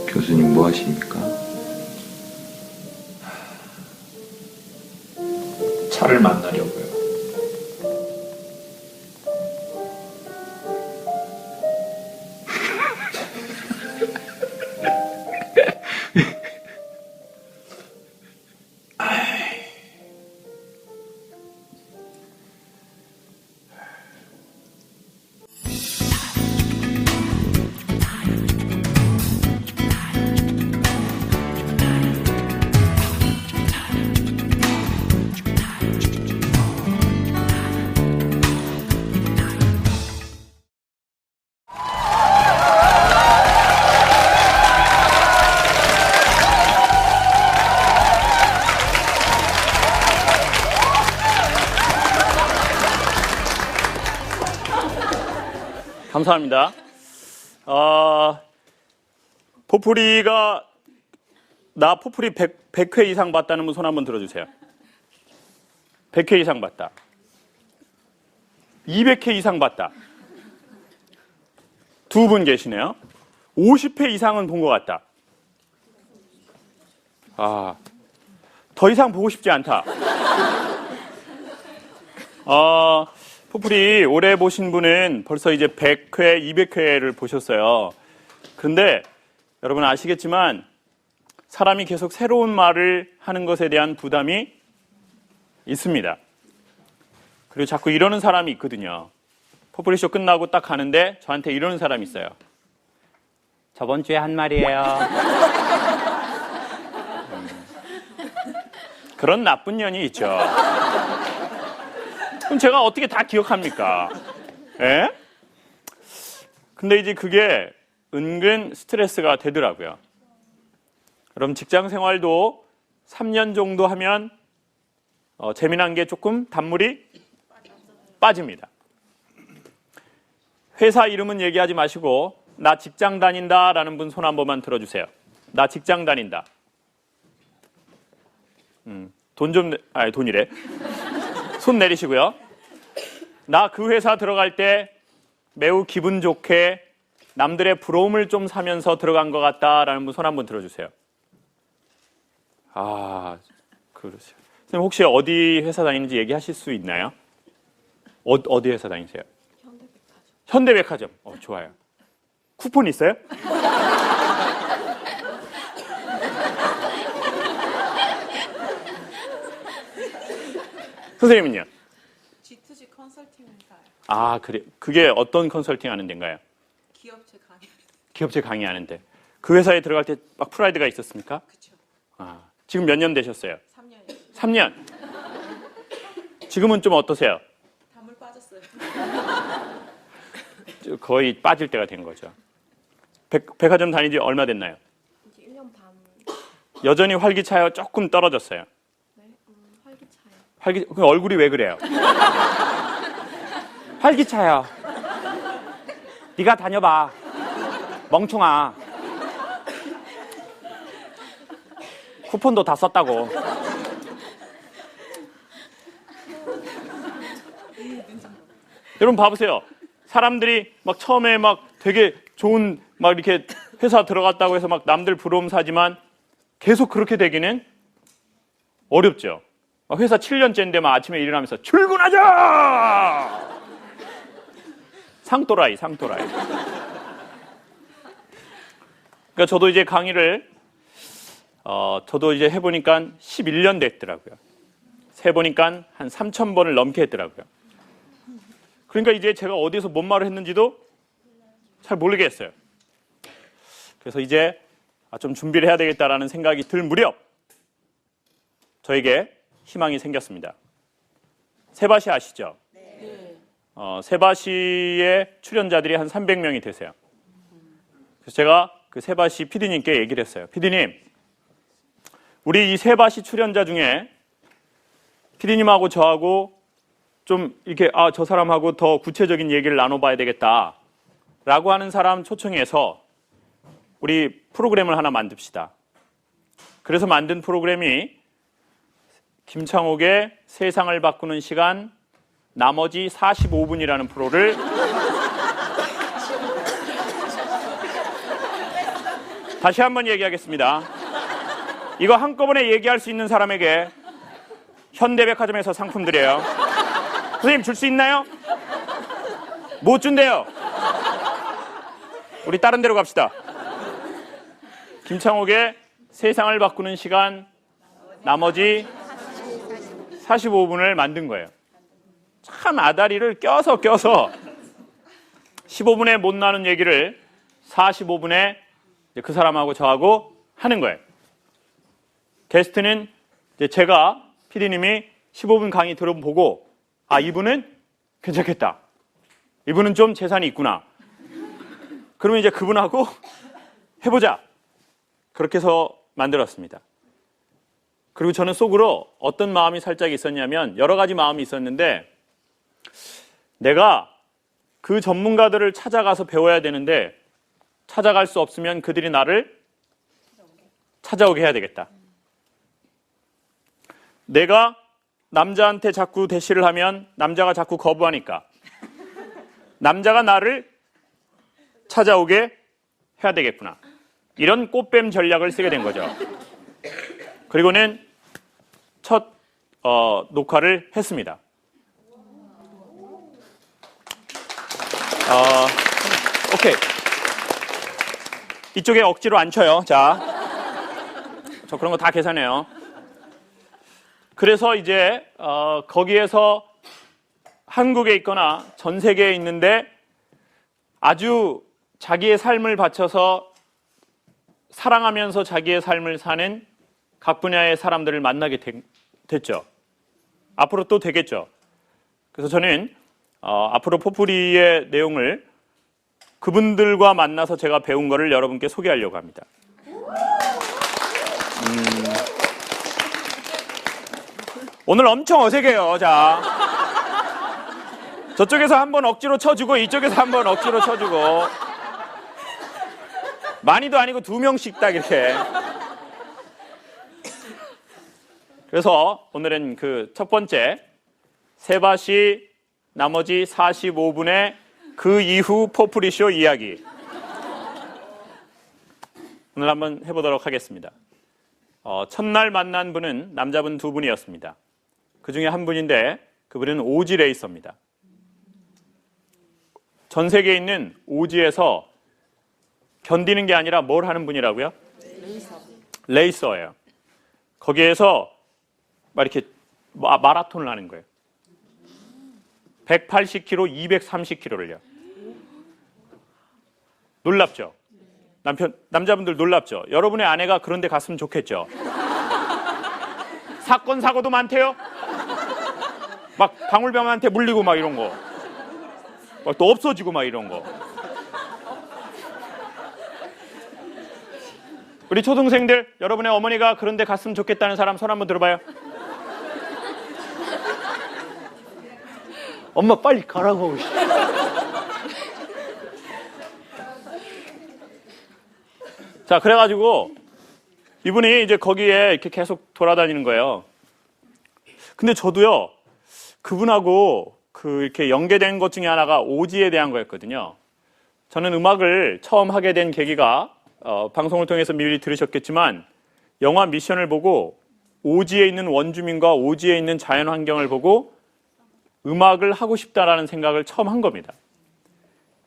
교수님 뭐 하십니까? 차를 만나려고요. 감사합니다. 포프리가 나 포프리 100회 이상 봤다는 분 손 한번 들어주세요. 100회 이상 봤다. 200회 이상 봤다. 두 분 계시네요. 50회 이상은 본 것 같다. 더 이상 보고 싶지 않다. 포프리 올해 보신 분은 벌써 이제 100회, 200회를 보셨어요. 그런데 여러분 아시겠지만 사람이 계속 새로운 말을 하는 것에 대한 부담이 있습니다. 그리고 자꾸 이러는 사람이 있거든요. 포프리쇼 끝나고 딱 가는데 저한테 이러는 사람이 있어요. 저번 주에 한 말이에요. 그런 나쁜 년이 있죠. 그럼 제가 어떻게 다 기억합니까? 예? 근데 이제 그게 은근 스트레스가 되더라고요. 여러분 직장 생활도 3년 정도 하면 재미난 게 조금 단물이 빠집니다. 회사 이름은 얘기하지 마시고 나 직장 다닌다라는 분 손 한 번만 들어주세요. 나 직장 다닌다. 돈이래. 손 내리시고요. 나 그 회사 들어갈 때 매우 기분 좋게 남들의 부러움을 좀 사면서 들어간 것 같다라는 분 손 한번 들어주세요. 그러세요. 선생님 혹시 어디 회사 다니는지 얘기하실 수 있나요? 어디 회사 다니세요? 현대백화점. 좋아요. 쿠폰 있어요? 선생님은요? G2G 컨설팅회사요. 그래. 그게 어떤 컨설팅 하는 데인가요? 기업체 강의. 기업체 강의하는데. 그 회사에 들어갈 때 막 프라이드가 있었습니까? 그렇죠. 지금 몇 년 되셨어요? 3년이요. 3년. 지금은 좀 어떠세요? 담을 빠졌어요. 거의 빠질 때가 된 거죠. 백화점 다닌 지 얼마 됐나요? 이제 1년 반. 여전히 활기차요? 조금 떨어졌어요? 네, 활기차요. 그 얼굴이 왜 그래요? 활기차요. 네가 다녀봐. 멍충아. 쿠폰도 다 썼다고. 여러분 봐보세요. 사람들이 막 처음에 막 되게 좋은 막 이렇게 회사 들어갔다고 해서 막 남들 부러움 사지만 계속 그렇게 되기는 어렵죠. 회사 7년째인데 막 아침에 일어나면서 출근하자! 상또라이. 그러니까 저도 이제 강의를 저도 이제 해보니까 11년 됐더라고요. 세보니까 한 3,000번을 넘게 했더라고요. 그러니까 이제 제가 어디서 뭔 말을 했는지도 잘 모르겠어요. 그래서 이제 좀 준비를 해야 되겠다라는 생각이 들 무렵 저에게 희망이 생겼습니다. 세바시 아시죠? 네. 세바시의 출연자들이 한 300명이 되세요. 그래서 제가 그 세바시 PD님께 얘기를 했어요. PD님, 우리 이 세바시 출연자 중에 PD님하고 저하고 좀 이렇게 저 사람하고 더 구체적인 얘기를 나눠봐야 되겠다 라고 하는 사람 초청해서 우리 프로그램을 하나 만듭시다. 그래서 만든 프로그램이 김창옥의 세상을 바꾸는 시간 나머지 45분이라는 프로를 다시 한번 얘기하겠습니다. 이거 한꺼번에 얘기할 수 있는 사람에게 현대백화점에서 상품 드려요. 선생님 줄 수 있나요? 못 준대요. 우리 다른 데로 갑시다. 김창옥의 세상을 바꾸는 시간 나머지 45분을 만든 거예요. 참 아다리를 껴서 15분에 못 나눈 얘기를 45분에 그 사람하고 저하고 하는 거예요. 게스트는 이제 제가 PD님이 15분 강의 들어보고 아 이분은 괜찮겠다. 이분은 좀 재산이 있구나. 그러면 이제 그분하고 해보자. 그렇게 해서 만들었습니다. 그리고 저는 속으로 어떤 마음이 살짝 있었냐면 여러 가지 마음이 있었는데 내가 그 전문가들을 찾아가서 배워야 되는데 찾아갈 수 없으면 그들이 나를 찾아오게 해야 되겠다. 내가 남자한테 자꾸 대시를 하면 남자가 자꾸 거부하니까 남자가 나를 찾아오게 해야 되겠구나. 이런 꽃뱀 전략을 쓰게 된 거죠. 그리고는 첫 녹화를 했습니다. 오케이. 이쪽에 억지로 안 쳐요. 자, 저 그런 거 다 계산해요. 그래서 이제 거기에서 한국에 있거나 전 세계에 있는데 아주 자기의 삶을 바쳐서 사랑하면서 자기의 삶을 사는 각 분야의 사람들을 만나게 됐죠. 앞으로 또 되겠죠. 그래서 저는 앞으로 포프리의 내용을 그분들과 만나서 제가 배운 거를 여러분께 소개하려고 합니다. 오늘 엄청 어색해요. 자, 저쪽에서 한번 억지로 쳐주고 이쪽에서 한번 억지로 쳐주고 많이도 아니고 2명씩 딱 이렇게. 그래서 오늘은 그 첫 번째 세바시 나머지 45분의 그 이후 포프리쇼 이야기 오늘 한번 해보도록 하겠습니다. 첫날 만난 분은 남자분 2분이었습니다. 그 중에 한 분인데 그분은 오지 레이서입니다. 전 세계에 있는 오지에서 견디는 게 아니라 뭘 하는 분이라고요? 레이서예요. 거기에서 막 이렇게 마라톤을 하는 거예요. 180km, 230km를요. 놀랍죠? 남자분들 놀랍죠? 여러분의 아내가 그런 데 갔으면 좋겠죠? 사건, 사고도 많대요? 막 방울병한테 물리고 막 이런 거. 막 또 없어지고 막 이런 거. 우리 초등생들, 여러분의 어머니가 그런 데 갔으면 좋겠다는 사람 손 한번 들어봐요. 엄마 빨리 가라고. 자, 그래가지고 이분이 이제 거기에 이렇게 계속 돌아다니는 거예요. 근데 저도요, 그분하고 이렇게 연계된 것 중에 하나가 오지에 대한 거였거든요. 저는 음악을 처음 하게 된 계기가 방송을 통해서 미리 들으셨겠지만 영화 미션을 보고 오지에 있는 원주민과 오지에 있는 자연 환경을 보고 음악을 하고 싶다라는 생각을 처음 한 겁니다.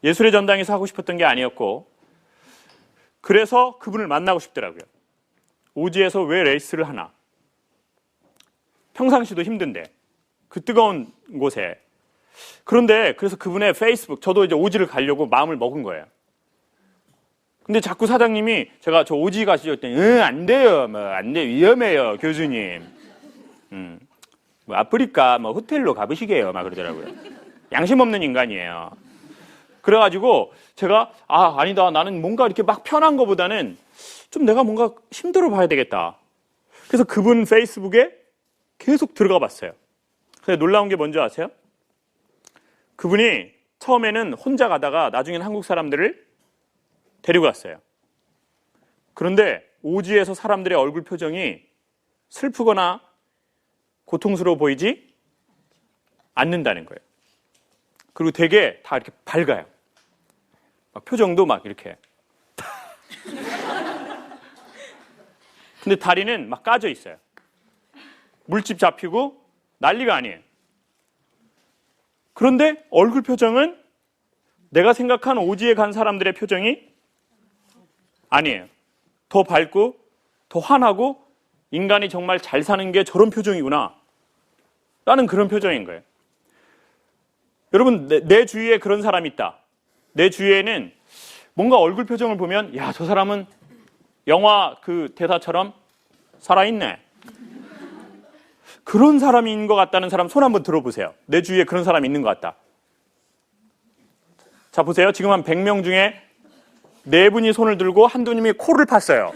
예술의 전당에서 하고 싶었던 게 아니었고 그래서 그분을 만나고 싶더라고요. 오지에서 왜 레이스를 하나? 평상시도 힘든데 그 뜨거운 곳에. 그런데 그래서 그분의 페이스북, 저도 이제 오지를 가려고 마음을 먹은 거예요. 근데 자꾸 사장님이 제가 저 오지 가시죠 했더니 안 돼요. 뭐 안 돼. 위험해요. 교수님. 뭐 아프리카 뭐 호텔로 가보시게요. 막 그러더라고요. 양심 없는 인간이에요. 그래가지고 제가 아니다. 나는 뭔가 이렇게 막 편한 거보다는 좀 내가 뭔가 힘들어 봐야 되겠다. 그래서 그분 페이스북에 계속 들어가 봤어요. 근데 놀라운 게 뭔지 아세요? 그분이 처음에는 혼자 가다가 나중엔 한국 사람들을 데리고 갔어요. 그런데 오지에서 사람들의 얼굴 표정이 슬프거나 고통스러워 보이지 않는다는 거예요. 그리고 되게 다 이렇게 밝아요. 막 표정도 막 이렇게 근데 다리는 막 까져 있어요. 물집 잡히고 난리가 아니에요. 그런데 얼굴 표정은 내가 생각한 오지에 간 사람들의 표정이 아니에요. 더 밝고 더 환하고 인간이 정말 잘 사는 게 저런 표정이구나 라는 그런 표정인 거예요. 여러분, 내 주위에 그런 사람이 있다. 내 주위에는 뭔가 얼굴 표정을 보면 야, 저 사람은 영화 그 대사처럼 살아있네. 그런 사람인 것 같다는 사람 손 한번 들어보세요. 내 주위에 그런 사람이 있는 것 같다. 자, 보세요. 지금 한 100명 중에 4분이 손을 들고 한두 님이 코를 팠어요.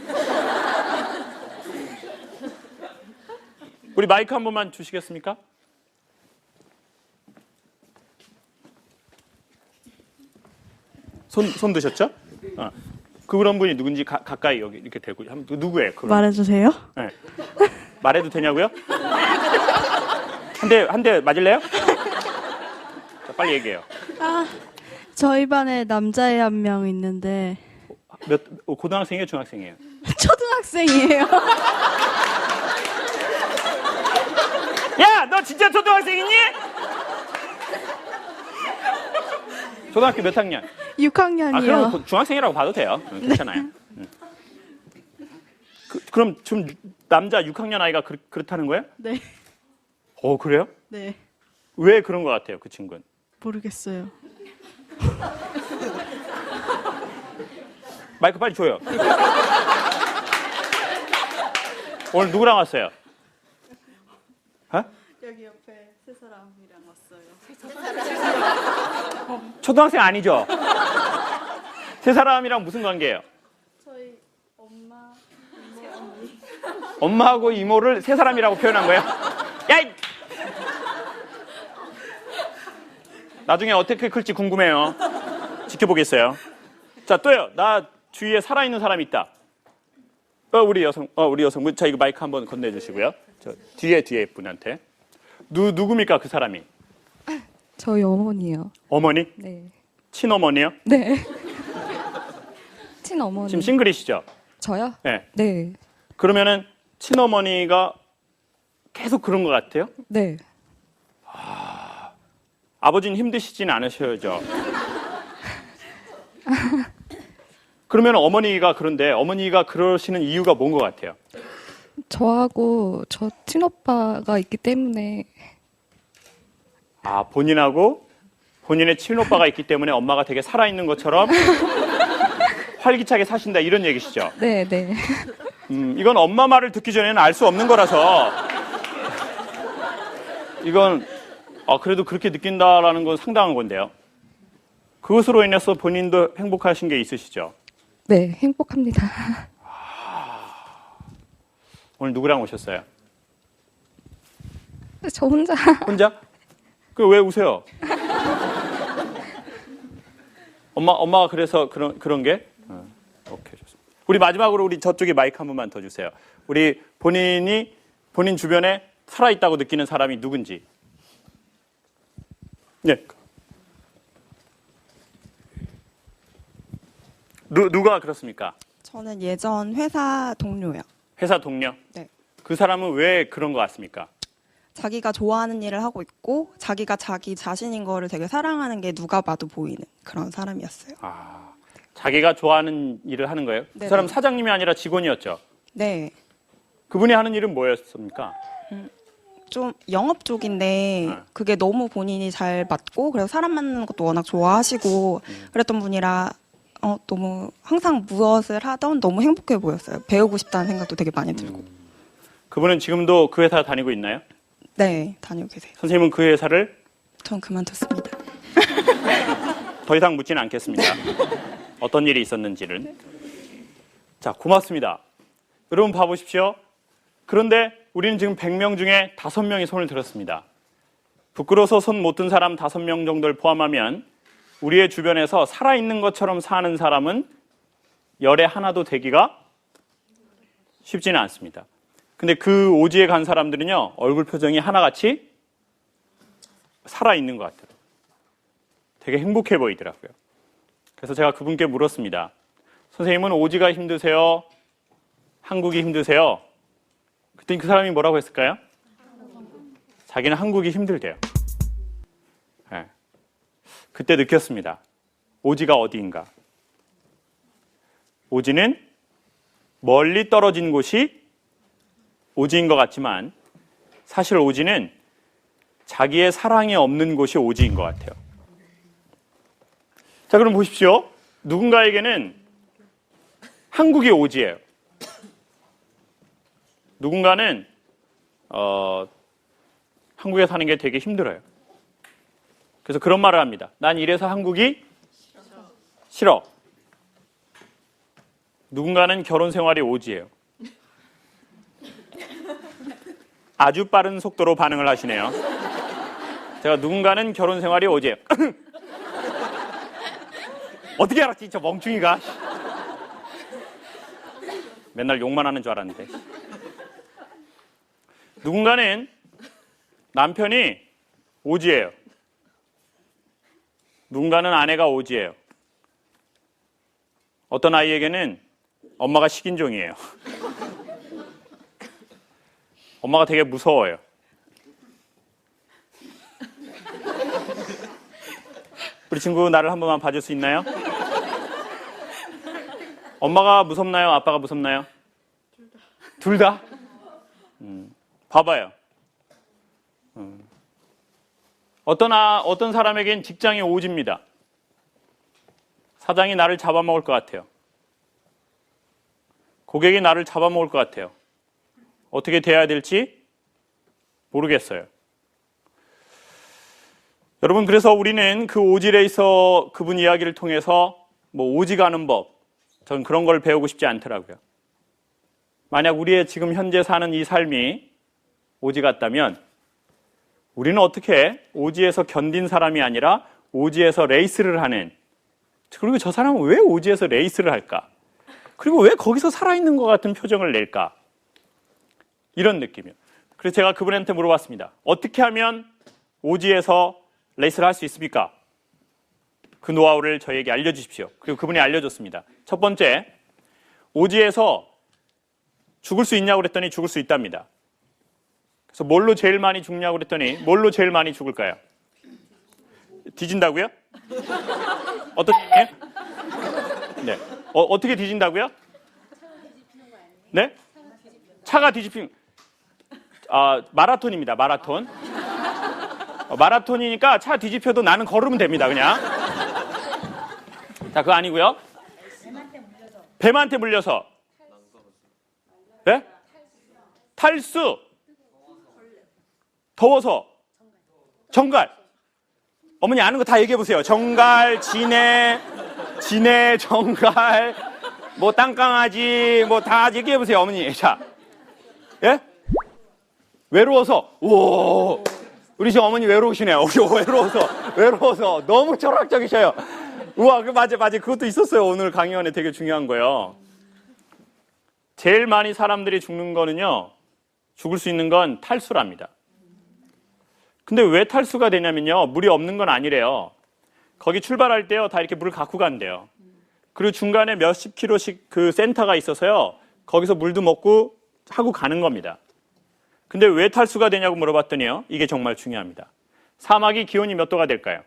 우리 마이크 한 번만 주시겠습니까? 손 드셨죠? 그런 분이 누군지 가까이 여기 이렇게 대고 누구예요? 그럼? 말해주세요. 네. 말해도 되냐고요? 한 대 맞을래요? 자, 빨리 얘기해요. 저희 반에 남자애 한 명 있는데 고등학생이에요, 중학생이에요? 초등학생이에요. 야, 너 진짜 초등학생이니? 초등학교 몇 학년? 6학년이요. 그럼 중학생이라고 봐도 돼요. 괜찮아요. 그럼 좀 남자 6학년 아이가 그렇다는 거예요? 네. 그래요? 네. 왜 그런 것 같아요, 그 친구는? 모르겠어요. 마이크 빨리 줘요. 오늘 누구랑 왔어요? 여기 옆에 세 사람이랑 왔어요. 초등학생 아니죠? 세 사람이랑 무슨 관계예요? 저희 엄마, 이모, 언니. 엄마하고 이모를 세 사람이라고 표현한 거예요? 야! 나중에 어떻게 클지 궁금해요. 지켜보겠어요. 자, 또요. 나 주위에 살아있는 사람이 있다. 우리 여성분. 자, 이거 마이크 한번 건네주시고요. 저 뒤에 분한테. 누굽니까, 그 사람이? 저희 어머니요. 어머니? 네. 친어머니요? 네. 친어머니. 지금 싱글이시죠? 저요? 네. 네. 그러면은 친어머니가 계속 그런 것 같아요? 네. 아버지는 힘드시진 않으셔야죠. 그러면 어머니가 그런데 어머니가 그러시는 이유가 뭔 것 같아요? 저하고 저 친오빠가 있기 때문에. 본인하고 본인의 친오빠가 있기 때문에 엄마가 되게 살아있는 것처럼 활기차게 사신다 이런 얘기시죠? 네, 네. 이건 엄마 말을 듣기 전에는 알 수 없는 거라서 이건 그래도 그렇게 느낀다라는 건 상당한 건데요. 그것으로 인해서 본인도 행복하신 게 있으시죠? 네, 행복합니다. 오늘 누구랑 오셨어요? 저 혼자. 혼자? 왜 우세요? 엄마가 그래서 그런 게? 오케이, 좋습니다. 우리 마지막으로 우리 저쪽에 마이크 한 번만 더 주세요. 우리 본인 주변에 살아있다고 느끼는 사람이 누군지. 네. 누가 그렇습니까? 저는 예전 회사 동료요. 회사 동료? 네. 그 사람은 왜 그런 것 같습니까? 자기가 좋아하는 일을 하고 있고 자기가 자기 자신인 거를 되게 사랑하는 게 누가 봐도 보이는 그런 사람이었어요. 자기가 좋아하는 일을 하는 거예요? 그 네네. 사람 사장님이 아니라 직원이었죠? 네. 그분이 하는 일은 뭐였습니까? 좀 영업 쪽인데 그게 너무 본인이 잘 맞고 그래서 사람 만나는 것도 워낙 좋아하시고 그랬던 분이라 너무 항상 무엇을 하던 너무 행복해 보였어요. 배우고 싶다는 생각도 되게 많이 들고. 그분은 지금도 그 회사 다니고 있나요? 네, 다니고 계세요. 선생님은 그 회사를 전 그만뒀습니다. 더 이상 묻지는 않겠습니다. 어떤 일이 있었는지는. 자, 고맙습니다. 여러분 봐보십시오. 그런데 우리는 지금 100명 중에 5명이 손을 들었습니다. 부끄러워서 손 못 든 사람 5명 정도를 포함하면 우리의 주변에서 살아있는 것처럼 사는 사람은 열에 하나도 되기가 쉽지는 않습니다. 근데 그 오지에 간 사람들은요, 얼굴 표정이 하나같이 살아있는 것 같아요. 되게 행복해 보이더라고요. 그래서 제가 그분께 물었습니다. 선생님은 오지가 힘드세요? 한국이 힘드세요? 그랬더니 그 사람이 뭐라고 했을까요? 자기는 한국이 힘들대요. 네. 그때 느꼈습니다. 오지가 어디인가? 오지는 멀리 떨어진 곳이 오지인 것 같지만 사실 오지는 자기의 사랑이 없는 곳이 오지인 것 같아요. 자, 그럼 보십시오. 누군가에게는 한국이 오지예요. 누군가는 한국에 사는 게 되게 힘들어요. 그래서 그런 말을 합니다. 난 이래서 한국이 싫어. 누군가는 결혼 생활이 오지예요. 아주 빠른 속도로 반응을 하시네요. 제가 누군가는 결혼 생활이 오지예요. 어떻게 알았지? 저 멍충이가. 맨날 욕만 하는 줄 알았는데. 누군가는 남편이 오지예요. 누군가는 아내가 오지예요. 어떤 아이에게는 엄마가 식인종이에요. 엄마가 되게 무서워요. 우리 친구 나를 한 번만 봐줄 수 있나요? 엄마가 무섭나요? 아빠가 무섭나요? 둘 다. 봐봐요. 어떤 사람에겐 직장이 오지입니다. 사장이 나를 잡아먹을 것 같아요. 고객이 나를 잡아먹을 것 같아요. 어떻게 대해야 될지 모르겠어요. 여러분, 그래서 우리는 그 오지레이서 그분 이야기를 통해서 오지 가는 법, 전 그런 걸 배우고 싶지 않더라고요. 만약 우리의 지금 현재 사는 이 삶이 오지 같다면 우리는 어떻게 오지에서 견딘 사람이 아니라 오지에서 레이스를 하는, 그리고 저 사람은 왜 오지에서 레이스를 할까? 그리고 왜 거기서 살아있는 것 같은 표정을 낼까? 이런 느낌이요. 그래서 제가 그분한테 물어봤습니다. 어떻게 하면 오지에서 레이스를 할 수 있습니까? 그 노하우를 저에게 알려주십시오. 그리고 그분이 알려줬습니다. 첫 번째, 오지에서 죽을 수 있냐고 그랬더니 죽을 수 있답니다. 그래서 뭘로 제일 많이 죽냐고 그랬더니 뭘로 제일 많이 죽을까요? 뒤진다고요? 어떻게? 네. 어떻게 뒤진다고요? 네? 차가 뒤집히는. 마라톤입니다. 마라톤. 마라톤이니까 차 뒤집혀도 나는 걸으면 됩니다. 그냥. 자, 그거 아니고요. 뱀한테 물려서. 네? 탈수. 더워서. 정갈. 어머니 아는 거 다 얘기해 보세요. 정갈, 진해, 정갈, 땅강아지, 다 얘기해 보세요, 어머니. 자, 예? 외로워서. 오, 우리 지금 어머니 외로우시네요. 외로워서 너무 철학적이셔요. 우와, 맞아. 그것도 있었어요. 오늘 강의원에 되게 중요한 거요. 제일 많이 사람들이 죽는 거는요, 죽을 수 있는 건 탈수랍니다. 근데 왜 탈수가 되냐면요, 물이 없는 건 아니래요. 거기 출발할 때요, 다 이렇게 물을 갖고 간대요. 그리고 중간에 몇십 킬로씩 그 센터가 있어서요, 거기서 물도 먹고 하고 가는 겁니다. 근데 왜 탈수가 되냐고 물어봤더니요, 이게 정말 중요합니다. 사막이 기온이 몇 도가 될까요?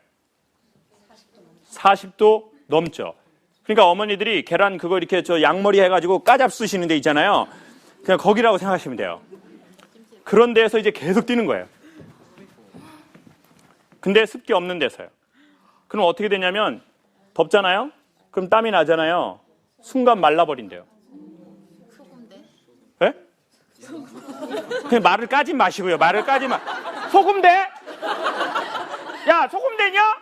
40도 넘죠. 그러니까 어머니들이 계란 그거 이렇게 양머리 해가지고 까잡 쓰시는 데 있잖아요. 그냥 거기라고 생각하시면 돼요. 그런 데에서 이제 계속 뛰는 거예요. 근데 습기 없는 데서요. 그럼 어떻게 되냐면 덥잖아요? 그럼 땀이 나잖아요. 순간 말라버린대요. 소금대? 네? 그냥 말을 까지 마시고요. 소금대? 야, 소금대냐?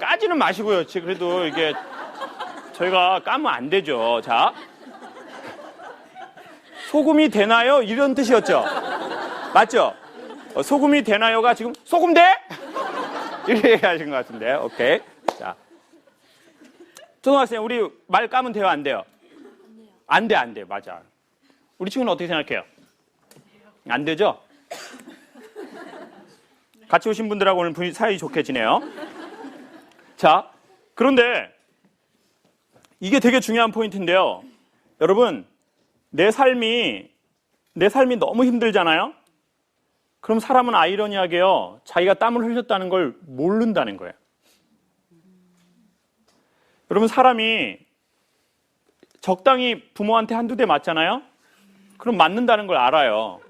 까지는 마시고요. 그래도 이게 저희가 까면 안 되죠. 자, 소금이 되나요? 이런 뜻이었죠. 맞죠? 소금이 되나요가 지금 소금대? 이렇게 얘기하신 것 같은데. 오케이. 자, 초등학생, 우리 말 까면 돼요, 안 돼요? 안 돼. 맞아. 우리 친구는 어떻게 생각해요? 안 되죠? 같이 오신 분들하고 오늘 분위기 사이 좋게 지내요. 자, 그런데 이게 되게 중요한 포인트인데요. 여러분, 내 삶이 너무 힘들잖아요. 그럼 사람은 아이러니하게요, 자기가 땀을 흘렸다는 걸 모른다는 거예요. 여러분, 사람이 적당히 부모한테 한두 대 맞잖아요. 그럼 맞는다는 걸 알아요.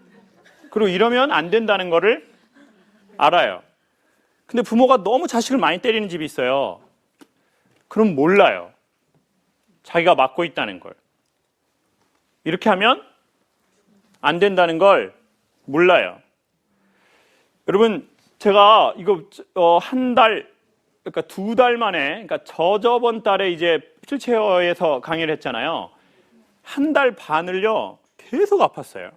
그리고 이러면 안 된다는 거를 알아요. 근데 부모가 너무 자식을 많이 때리는 집이 있어요. 그럼 몰라요. 자기가 맞고 있다는 걸. 이렇게 하면 안 된다는 걸 몰라요. 여러분, 제가 이거 한 달, 그러니까 2달 만에, 그러니까 저번 달에 이제 휠체어에서 강의를 했잖아요. 한 달 반을요, 계속 아팠어요.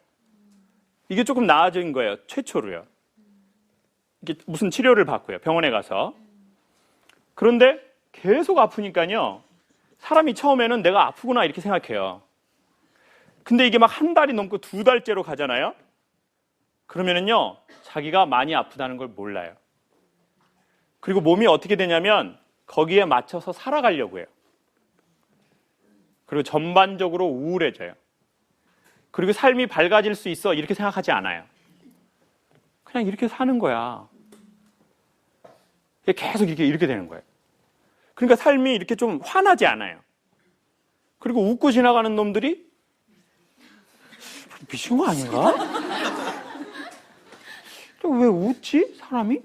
이게 조금 나아진 거예요. 최초로요. 이게 무슨 치료를 받고요. 병원에 가서. 그런데 계속 아프니까요, 사람이 처음에는 내가 아프구나 이렇게 생각해요. 근데 이게 막 한 달이 넘고 2달째로 가잖아요. 그러면은요, 자기가 많이 아프다는 걸 몰라요. 그리고 몸이 어떻게 되냐면 거기에 맞춰서 살아가려고 해요. 그리고 전반적으로 우울해져요. 그리고 삶이 밝아질 수 있어 이렇게 생각하지 않아요. 그냥 이렇게 사는 거야. 계속 이렇게 되는 거예요. 그러니까 삶이 이렇게 좀 환하지 않아요. 그리고 웃고 지나가는 놈들이 미친 거 아닌가? 왜 웃지? 사람이?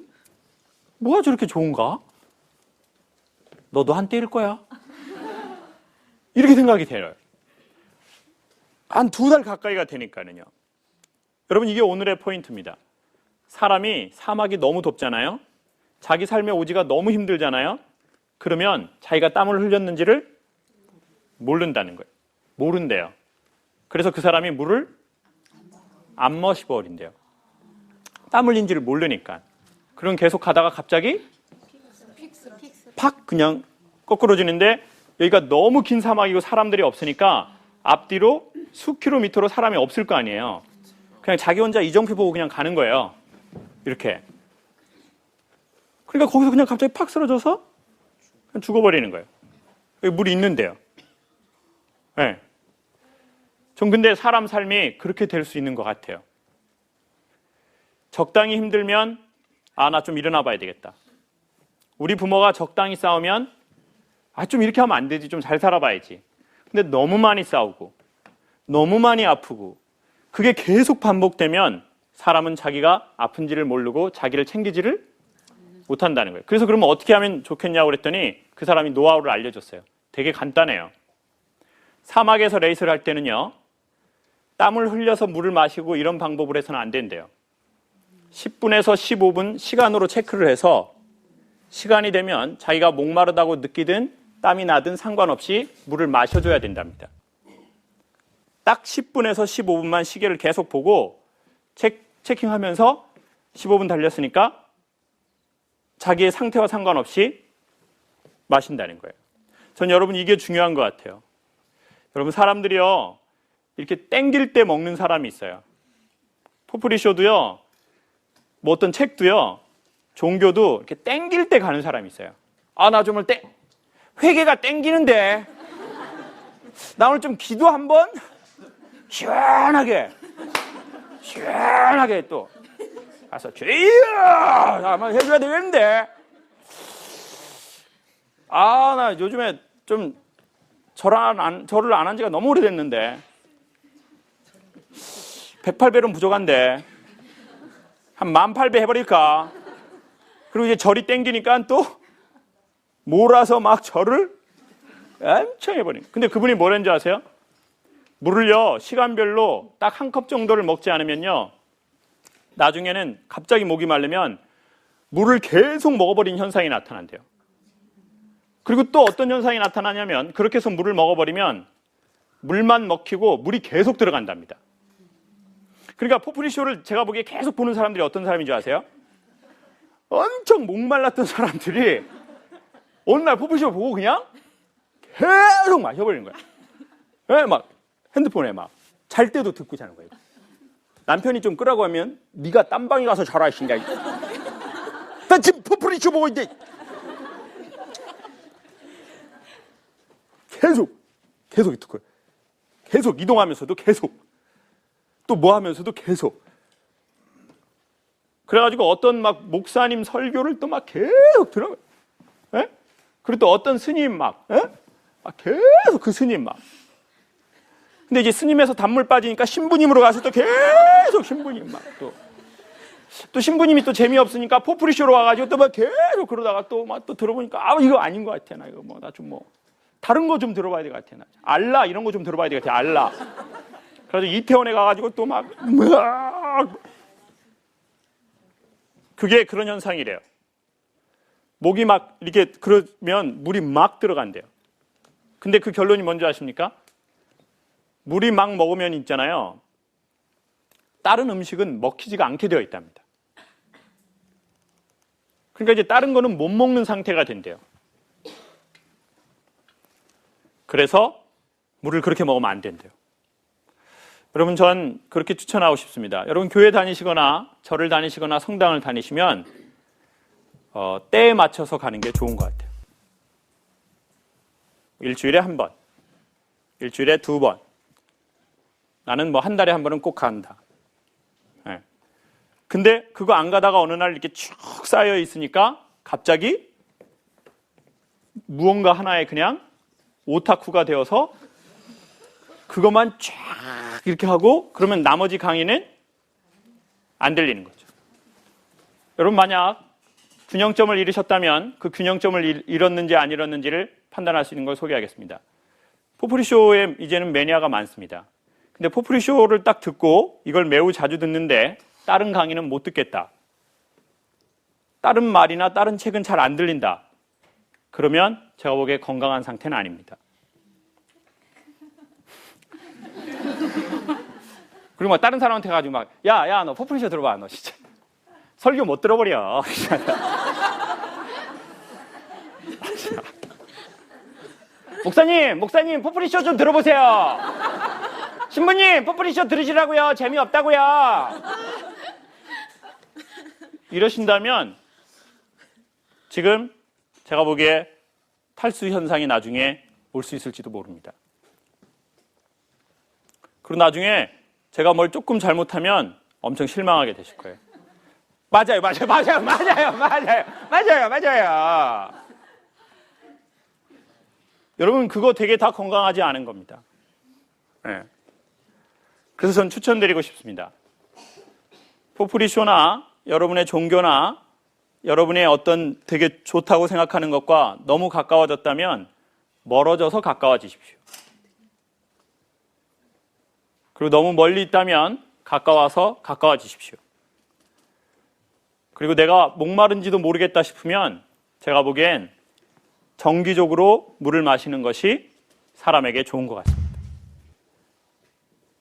뭐가 저렇게 좋은가? 너도 한때일 거야. 이렇게 생각이 돼요. 한 2달 가까이가 되니까는요. 여러분, 이게 오늘의 포인트입니다. 사람이 사막이 너무 덥잖아요. 자기 삶의 오지가 너무 힘들잖아요. 그러면 자기가 땀을 흘렸는지를 모른다는 거예요. 모른대요. 그래서 그 사람이 물을 안 마셔버린대요. 땀 흘린지를 모르니까. 그럼 계속 가다가 갑자기 팍 그냥 거꾸로지는데, 여기가 너무 긴 사막이고 사람들이 없으니까 앞뒤로 수킬로미터로 사람이 없을 거 아니에요. 그냥 자기 혼자 이정표 보고 그냥 가는 거예요. 이렇게. 그러니까 거기서 그냥 갑자기 팍 쓰러져서 그냥 죽어버리는 거예요. 여기 물이 있는데요. 네. 전 근데 사람 삶이 그렇게 될 수 있는 것 같아요. 적당히 힘들면 나 좀 일어나 봐야 되겠다. 우리 부모가 적당히 싸우면 좀 이렇게 하면 안 되지, 좀 잘 살아봐야지. 근데 너무 많이 싸우고 너무 많이 아프고 그게 계속 반복되면 사람은 자기가 아픈지를 모르고 자기를 챙기지를 못한다는 거예요. 그래서 그러면 어떻게 하면 좋겠냐고 그랬더니 그 사람이 노하우를 알려줬어요. 되게 간단해요. 사막에서 레이스를 할 때는요, 땀을 흘려서 물을 마시고 이런 방법으로 해서는 안 된대요. 10분에서 15분 시간으로 체크를 해서 시간이 되면 자기가 목마르다고 느끼든 땀이 나든 상관없이 물을 마셔줘야 된답니다. 딱 10분에서 15분만 시계를 계속 보고 체킹하면서 15분 달렸으니까 자기의 상태와 상관없이 마신다는 거예요. 전 여러분 이게 중요한 것 같아요. 여러분, 사람들이요, 이렇게 땡길 때 먹는 사람이 있어요. 포프리쇼도요, 뭐 어떤 책도요, 종교도 이렇게 땡길 때 가는 사람이 있어요. 나 정말 회개가 땡기는데 나 오늘 좀 기도 한번 시원하게 또 가서 주여 한번 해줘야 되겠는데, 나 요즘에 좀 절을 안 한 지가 너무 오래됐는데 108배는 부족한데 한 18,000배 해버릴까? 그리고 이제 절이 땡기니까 또 몰아서 막 절을 엄청 해버린. 근데 그분이 뭐랬는지 아세요? 물을요, 시간별로 딱 한 컵 정도를 먹지 않으면요, 나중에는 갑자기 목이 마르면 물을 계속 먹어버린 현상이 나타난대요. 그리고 또 어떤 현상이 나타나냐면, 그렇게 해서 물을 먹어버리면 물만 먹히고 물이 계속 들어간답니다. 그러니까 포프리쇼를 제가 보기에 계속 보는 사람들이 어떤 사람인 줄 아세요? 엄청 목말랐던 사람들이 어느 날 포프리쇼 보고 그냥 계속 마셔버리는 거야. 네, 막 핸드폰에 막 잘 때도 듣고 자는 거예요. 남편이 좀 끄라고 하면 네가 딴방에 가서 자라 이 신가. 나 지금 포프리쇼 보고 있는데. 계속 듣고 계속 이동하면서도 계속 또 뭐 하면서도 계속. 그래가지고 어떤 막 목사님 설교를 또 막 계속 들어. 예? 그리고 또 어떤 스님 막, 예? 막 계속 그 스님 막. 근데 이제 스님에서 단물 빠지니까 신부님으로 가서 또 계속 신부님 막 또 신부님이 또 재미없으니까 포프리쇼로 와가지고 또 막 계속 그러다가 또 막 또 들어보니까 이거 아닌 것 같아. 나 이거 뭐 나 좀 뭐 다른 거 좀 들어봐야 될 것 같아. 나 알라 이런 거 좀 들어봐야 될 것 같아. 알라. 그래서 이태원에 가가지고 또 막 그게 그런 현상이래요. 목이 막 이렇게 그러면 물이 막 들어간대요. 근데 그 결론이 뭔지 아십니까? 물이 막 먹으면 있잖아요. 다른 음식은 먹히지가 않게 되어 있답니다. 그러니까 이제 다른 거는 못 먹는 상태가 된대요. 그래서 물을 그렇게 먹으면 안 된대요. 여러분, 전 그렇게 추천하고 싶습니다. 여러분, 교회 다니시거나 절을 다니시거나 성당을 다니시면 때에 맞춰서 가는 게 좋은 것 같아요. 일주일에 한 번, 일주일에 2번. 나는 뭐 한 달에 한 번은 꼭 간다. 네. 근데 그거 안 가다가 어느 날 이렇게 쭉 쌓여 있으니까 갑자기 무언가 하나에 그냥 오타쿠가 되어서 그것만 쫙 이렇게 하고 그러면 나머지 강의는 안 들리는 거죠. 여러분, 만약 균형점을 잃으셨다면 그 균형점을 잃었는지 안 잃었는지를 판단할 수 있는 걸 소개하겠습니다. 포프리쇼에 이제는 매니아가 많습니다. 근데 포프리쇼를 딱 듣고 이걸 매우 자주 듣는데 다른 강의는 못 듣겠다. 다른 말이나 다른 책은 잘 안 들린다. 그러면 제가 보기에 건강한 상태는 아닙니다. 그리고 막 다른 사람한테 가지고 막 야, 너 포프리쇼 들어봐. 너 진짜 설교 못 들어버려. 목사님 포프리쇼 좀 들어보세요. 신부님 포프리쇼 들으시라고요. 재미없다고요. 이러신다면 지금 제가 보기에 탈수 현상이 나중에 올 수 있을지도 모릅니다. 그리고 나중에 제가 뭘 조금 잘못하면 엄청 실망하게 되실 거예요. 맞아요. 여러분, 그거 되게 다 건강하지 않은 겁니다. 네. 그래서 전 추천드리고 싶습니다. 포프리쇼나 여러분의 종교나 여러분의 어떤 되게 좋다고 생각하는 것과 너무 가까워졌다면 멀어져서 가까워지십시오. 그리고 너무 멀리 있다면 가까워서 가까워지십시오. 그리고 내가 목마른지도 모르겠다 싶으면 제가 보기엔 정기적으로 물을 마시는 것이 사람에게 좋은 것 같습니다.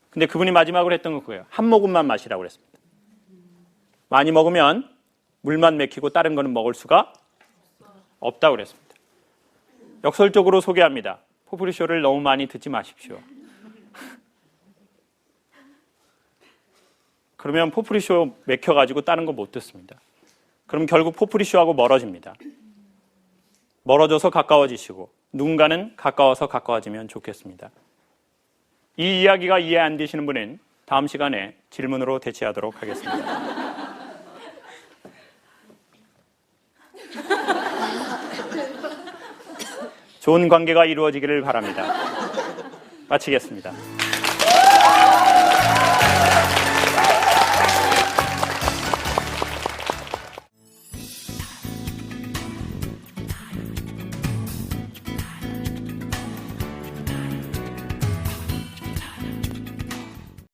근데 그분이 마지막으로 했던 건 그거예요. 한 모금만 마시라고 그랬습니다. 많이 먹으면 물만 맥히고 다른 거는 먹을 수가 없다고 그랬습니다. 역설적으로 소개합니다. 포프리쇼를 너무 많이 듣지 마십시오. 그러면 포프리쇼 맥혀가지고 다른 거 못 듣습니다. 그럼 결국 포프리쇼하고 멀어집니다. 멀어져서 가까워지시고 누군가는 가까워서 가까워지면 좋겠습니다. 이 이야기가 이해 안 되시는 분은 다음 시간에 질문으로 대체하도록 하겠습니다. 좋은 관계가 이루어지기를 바랍니다. 마치겠습니다.